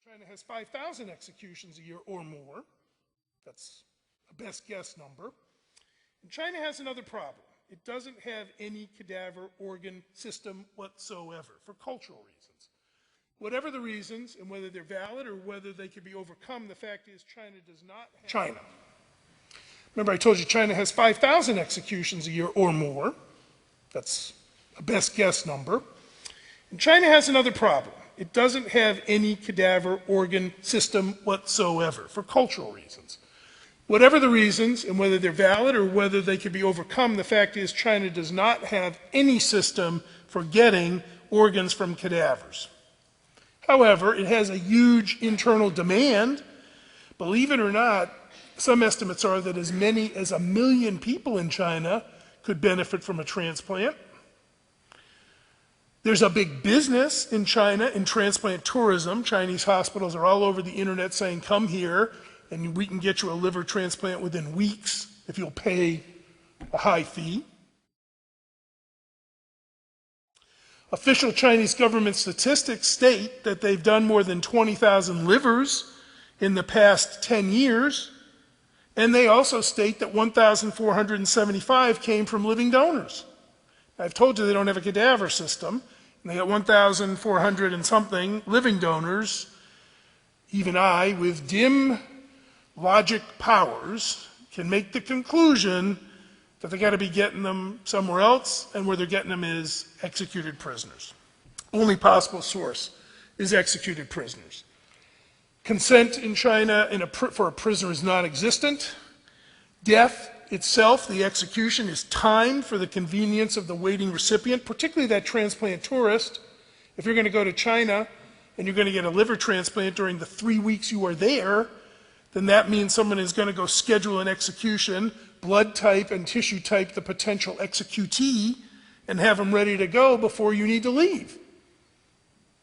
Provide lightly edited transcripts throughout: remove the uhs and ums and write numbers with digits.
China has 5,000 executions a year or more. That's a best guess number. And China has another problem. It doesn't have any cadaver organ system whatsoever for cultural reasons. Whatever the reasons, and whether they're valid or whether they can be overcome, the fact is China does not have... China. Remember I told you China has 5,000 executions a year or more. That's a best guess number. And China has another problem. It doesn't have any cadaver organ system whatsoever for cultural reasons. Whatever the reasons, and whether they're valid or whether they can be overcome, the fact is China does not have any system for getting organs from cadavers. However, it has a huge internal demand. Believe it or not, some estimates are that as many as 1 million people in China could benefit from a transplant. There's a big business in China in transplant tourism. Chinese hospitals are all over the internet saying, come here and we can get you a liver transplant within weeks if you'll pay a high fee. Official Chinese government statistics state that they've done more than 20,000 livers in the past 10 years, and they also state that 1,475 came from living donors. I've told you they don't have a cadaver system, and they got 1,400 and something living donors. Even I, with dim logic powers, can make the conclusion that they got to be getting them somewhere else, and where they're getting them is executed prisoners. Only possible source is executed prisoners. Consent in China for a prisoner is non-existent. Death itself, the execution, is timed for the convenience of the waiting recipient, particularly that transplant tourist. If you're going to go to China and you're going to get a liver transplant during the 3 weeks you are there, then that means someone is going to go schedule an execution, blood type and tissue type the potential executee, and have them ready to go before you need to leave.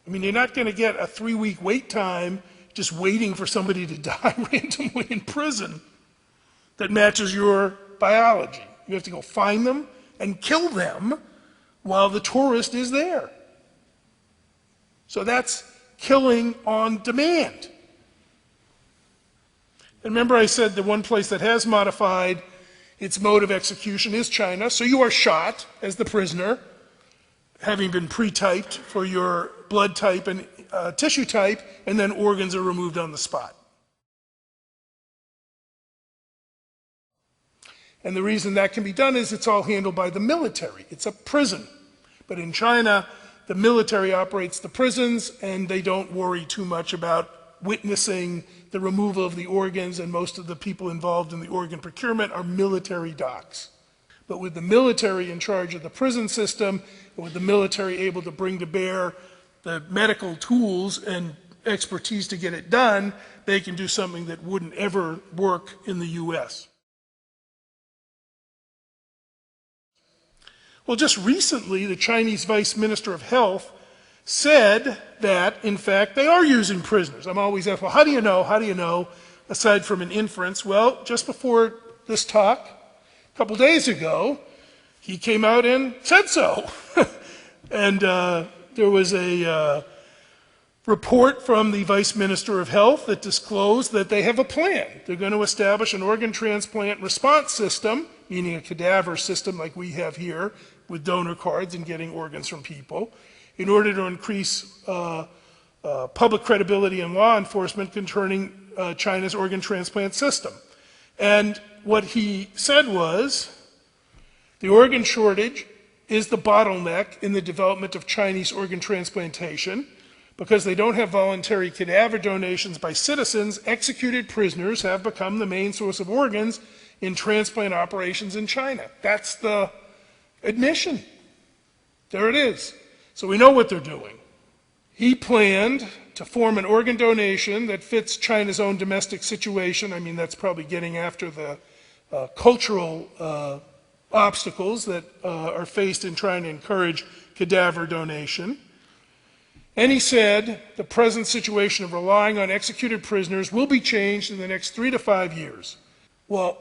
I mean, you're not going to get a 3-week wait time just waiting for somebody to die randomly in prison that matches your biology. You have to go find them and kill them while the tourist is there. So that's killing on demand. And remember I said the one place that has modified its mode of execution is China. So you are shot as the prisoner, having been pre-typed for your blood type and tissue type, and then organs are removed on the spot. And the reason that can be done is it's all handled by the military. It's a prison. But in China, the military operates the prisons, and they don't worry too much about witnessing the removal of the organs, and most of the people involved in the organ procurement are military docs. But with the military in charge of the prison system, and with the military able to bring to bear the medical tools and expertise to get it done, they can do something that wouldn't ever work in the US. Well, just recently, the Chinese Vice Minister of Health said that, in fact, they are using prisoners. I'm always asked, well, how do you know? How do you know? Aside from an inference, well, just before this talk, a couple days ago, he came out and said so. And there was a report from the Vice Minister of Health that disclosed that they have a plan. They're going to establish an organ transplant response system, meaning a cadaver system like we have here, with donor cards and getting organs from people, in order to increase public credibility and law enforcement concerning China's organ transplant system. And what he said was, the organ shortage is the bottleneck in the development of Chinese organ transplantation. Because they don't have voluntary cadaver donations by citizens, executed prisoners have become the main source of organs in transplant operations in China. That's the admission. There it is. So we know what they're doing. He planned to form an organ donation that fits China's own domestic situation. I mean, that's probably getting after the cultural obstacles that are faced in trying to encourage cadaver donation. And he said the present situation of relying on executed prisoners will be changed in the next 3 to 5 years. Well,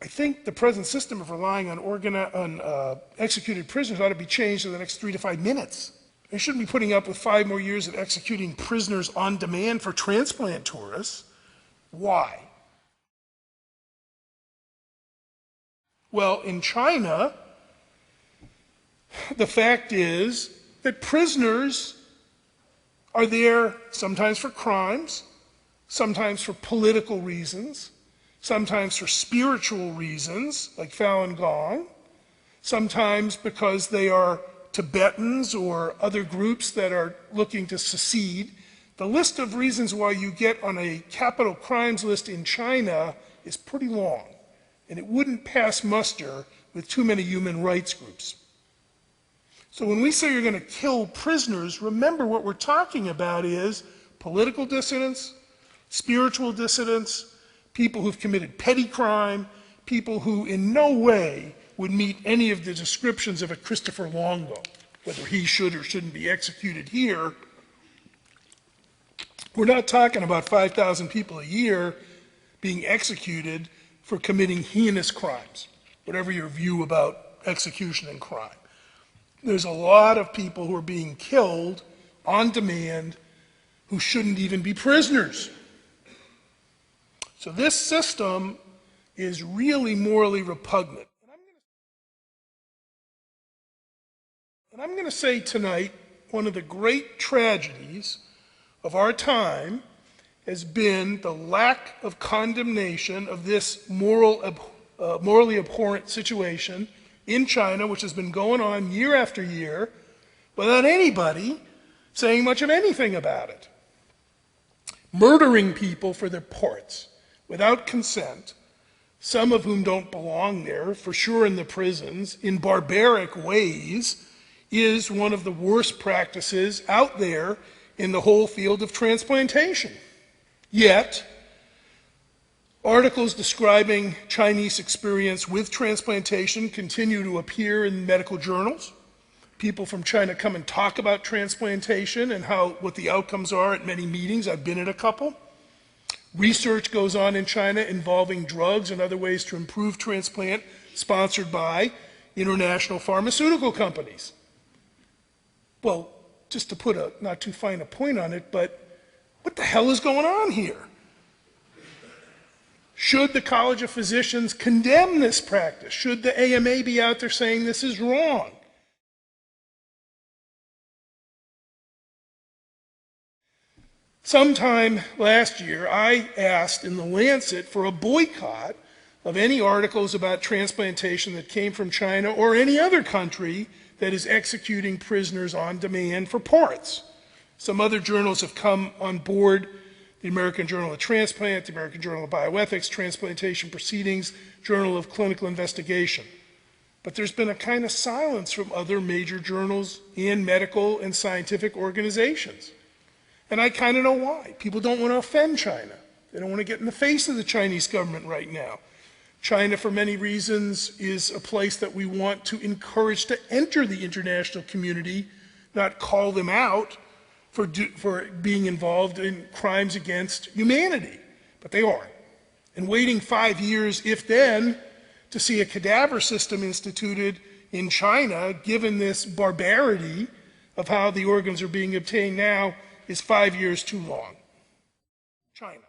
I think the present system of relying on executed prisoners ought to be changed in the next 3 to 5 minutes. They shouldn't be putting up with 5 more years of executing prisoners on demand for transplant tourists. Why? Well, in China, the fact is that prisoners are there sometimes for crimes, sometimes for political reasons, sometimes for spiritual reasons, like Falun Gong, sometimes because they are Tibetans or other groups that are looking to secede. The list of reasons why you get on a capital crimes list in China is pretty long, and it wouldn't pass muster with too many human rights groups. So when we say you're going to kill prisoners, remember what we're talking about is political dissidents, spiritual dissidents, people who've committed petty crime, people who in no way would meet any of the descriptions of a Christopher Longo, whether he should or shouldn't be executed here. We're not talking about 5,000 people a year being executed for committing heinous crimes, whatever your view about execution and crime. There's a lot of people who are being killed on demand who shouldn't even be prisoners. So this system is really morally repugnant. And I'm going to say tonight, one of the great tragedies of our time has been the lack of condemnation of this morally abhorrent situation in China, which has been going on year after year, without anybody saying much of anything about it. Murdering people for their parts, without consent, some of whom don't belong there, for sure in the prisons, in barbaric ways, is one of the worst practices out there in the whole field of transplantation. Yet, articles describing Chinese experience with transplantation continue to appear in medical journals. People from China come and talk about transplantation and what the outcomes are at many meetings. I've been at a couple. Research goes on in China involving drugs and other ways to improve transplant, sponsored by international pharmaceutical companies. Well, just to put a not too fine a point on it, but what the hell is going on here? Should the College of Physicians condemn this practice? Should the AMA be out there saying this is wrong? Sometime last year, I asked in The Lancet for a boycott of any articles about transplantation that came from China or any other country that is executing prisoners on demand for parts. Some other journals have come on board: the American Journal of Transplant, the American Journal of Bioethics, Transplantation Proceedings, Journal of Clinical Investigation. But there's been a kind of silence from other major journals and medical and scientific organizations. And I kind of know why. People don't want to offend China. They don't want to get in the face of the Chinese government right now. China, for many reasons, is a place that we want to encourage to enter the international community, not call them out for being involved in crimes against humanity. But they are. And waiting 5 years, if then, to see a cadaver system instituted in China, given this barbarity of how the organs are being obtained now, is 5 years too long. China.